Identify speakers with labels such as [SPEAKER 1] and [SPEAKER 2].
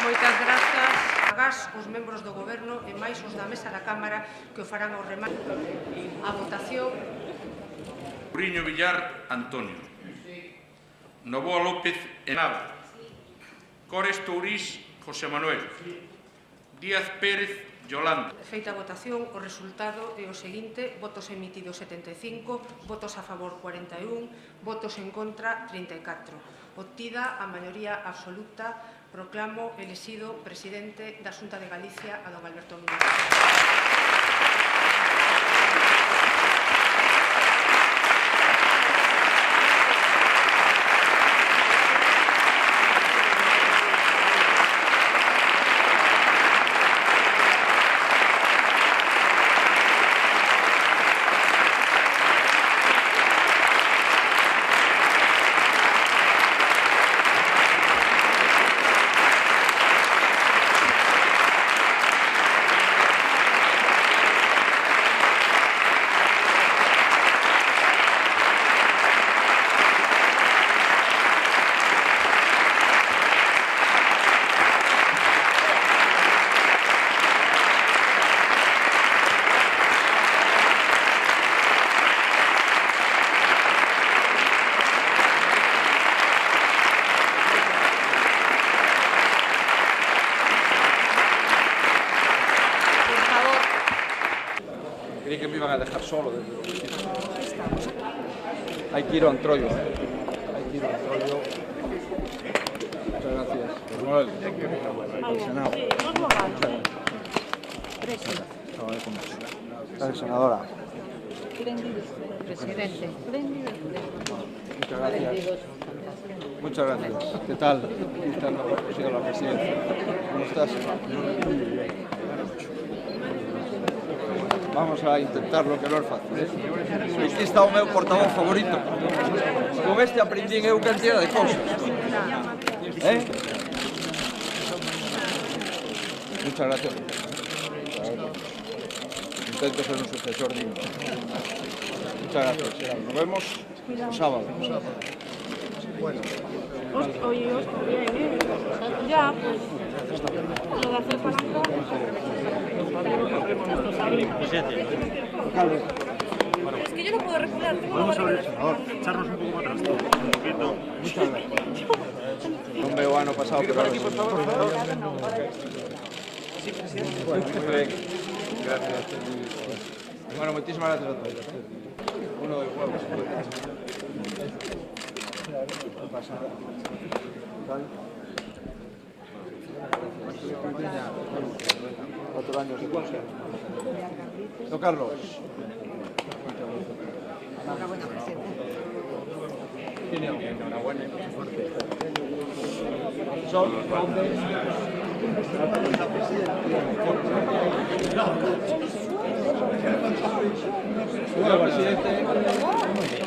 [SPEAKER 1] Moitas grazas. Agás os membros do Goberno e máis os da mesa da Cámara que o farán ao remate. A votación.
[SPEAKER 2] Muriño Villar Antonio. Novoa López Enada. Cores Tourís José Manuel. Díaz Pérez Yolanda.
[SPEAKER 1] Feita a votación, o resultado é o seguinte: votos emitidos 75, votos a favor 41, votos en contra 34. Obtida a maioría absoluta, proclamo elexido presidente da Xunta de Galicia a don Alberto Núñez.
[SPEAKER 3] Creí que me iban a dejar solo desde el principio. Hay que ir a Antroyo. Hay que ir a Antroyo. Muchas gracias. Manuel. Senado. Gracias, senadora.
[SPEAKER 1] Presidente.
[SPEAKER 3] Muchas gracias. Muchas gracias. ¿Qué tal? Estando sido la presidencia. ¿Cómo estás? Vamos a intentarlo, que non é fácil, Aquí está o meu portavoz favorito. Con este aprendín eu cantidad de cousas. Muchas gracias. Intento ser un sucesor digno. Muchas gracias. Nos vemos el sábado.
[SPEAKER 4] Bueno. Oye, bien, Ya, pues. Lo de hacer palanca. Es que yo no puedo recular.
[SPEAKER 5] Vamos a ver, senador, echarnos un poco atrás. Un poquito.
[SPEAKER 3] Muchas gracias. Non veo o ano pasado, pero aquí, por favor. Sí, presidente. Bueno, muy bien. Gracias. Bueno, muchísimas gracias a todos. Uno de huevos. ¿Qué pasa? Cuatro años de consejo. Don Carlos.
[SPEAKER 1] Enhorabuena, presidente.
[SPEAKER 3] Enhorabuena. Sol, señor presidente.